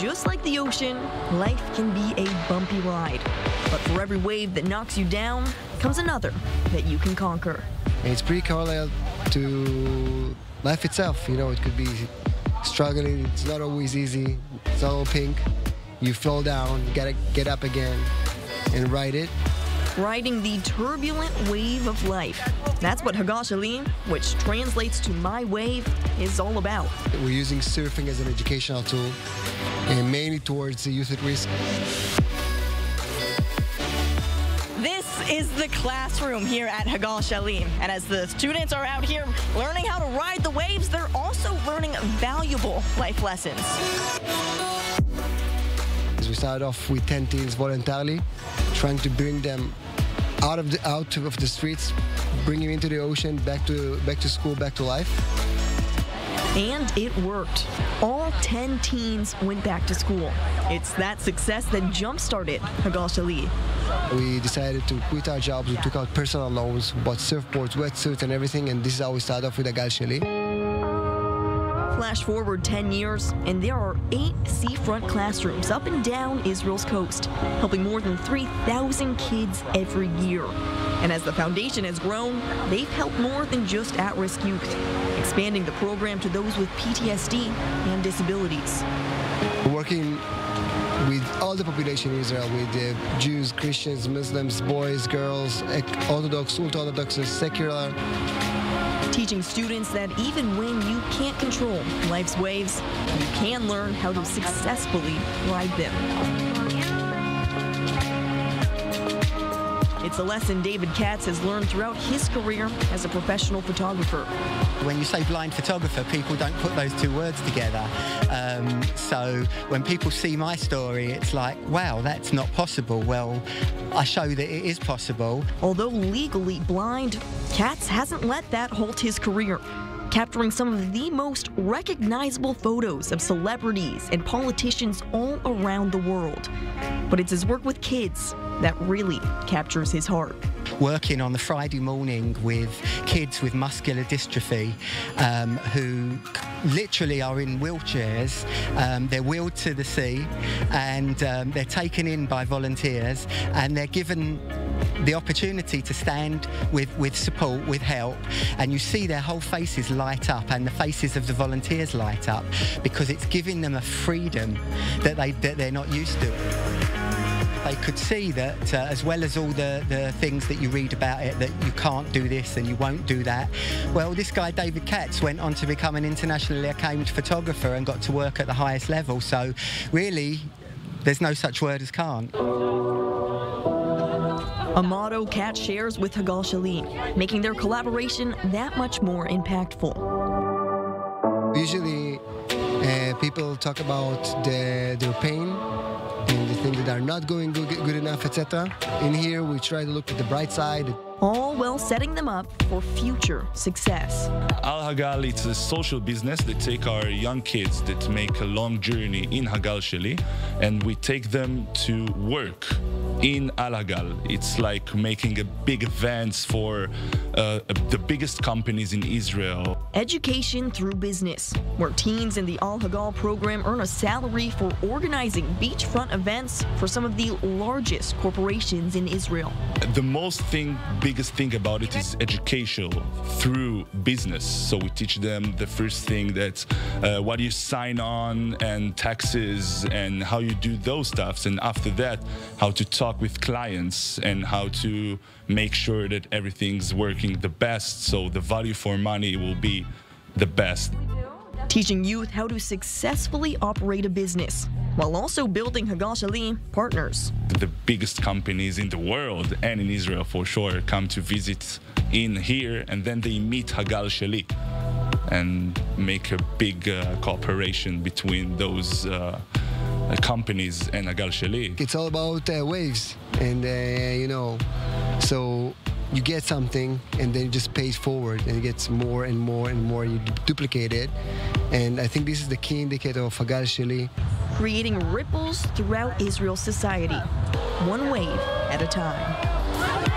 just like the ocean, life can be a bumpy ride. But for every wave that knocks you down, comes another that you can conquer. And it's pretty correlated to life itself. You know, it could be struggling, it's not always easy, it's not all pink. You fall down, you gotta get up again and ride it. Riding the turbulent wave of life. That's what Hagal Sheli, which translates to My Wave, is all about. We're using surfing as an educational tool, and mainly towards the youth at risk. This is the classroom here at Hagal Sheli, and as the students are out here learning how to ride the waves, they're also learning valuable life lessons. We started off with 10 teens voluntarily, trying to bring them out of the streets, bring them into the ocean, back to school, back to life. And it worked. All 10 teens went back to school. It's that success that jump-started Hagal Sheli. We decided to quit our jobs. We took out personal loans, bought surfboards, wetsuits, and everything, and this is how we started off with Hagal Sheli. Flash forward 10 years, and there are 8 seafront classrooms up and down Israel's coast, helping more than 3,000 kids every year. And as the foundation has grown, they've helped more than just at-risk youth, expanding the program to those with PTSD and disabilities. We're working with all the population in Israel, with Jews, Christians, Muslims, boys, girls, Orthodox, ultra-Orthodox, secular. Teaching students that even when you can't control life's waves, you can learn how to successfully ride them. It's a lesson David Katz has learned throughout his career as a professional photographer. When you say blind photographer, people don't put those two words together. So when people see my story, it's like, wow, that's not possible. Well, I show that it is possible. Although legally blind, Katz hasn't let that halt his career, capturing some of the most recognizable photos of celebrities and politicians all around the world. But it's his work with kids that really captures his heart. Working on the Friday morning with kids with muscular dystrophy who literally are in wheelchairs. They're wheeled to the sea, and they're taken in by volunteers, and they're given the opportunity to stand with support, with help, and you see their whole faces light up, and the faces of the volunteers light up, because it's giving them a freedom that they're not used to. They could see that as well as all the things that you read about it, that you can't do this and you won't do that. Well, this guy, David Katz, went on to become an internationally acclaimed photographer and got to work at the highest level. So really, there's no such word as can't. A motto Katz shares with Hagal Sheli, making their collaboration that much more impactful. Usually, people talk about their pain and the things that are not going good enough, etc. In here, we try to look at the bright side. All while setting them up for future success. Al Hagal, it's a social business that take our young kids that make a long journey in Hagal Sheli, and we take them to work in Al Hagal. It's like making a big events for the biggest companies in Israel. Education through business, where teens in the Al Hagal program earn a salary for organizing beachfront events for some of the largest corporations in Israel. The biggest thing about it is educational through business. So we teach them the first thing that what you sign on and taxes and how you do those stuffs, and after that how to talk with clients and how to make sure that everything's working the best, so the value for money will be the best. Teaching youth how to successfully operate a business, while also building Hagal Sheli partners. The biggest companies in the world, and in Israel for sure, come to visit in here, and then they meet Hagal Sheli and make a big cooperation between those companies and Hagal Sheli. It's all about waves, and you know, so you get something and then it just pays forward, and it gets more and more and more, you duplicate it. And I think this is the key indicator of Hagal Sheli. Creating ripples throughout Israel's society, one wave at a time.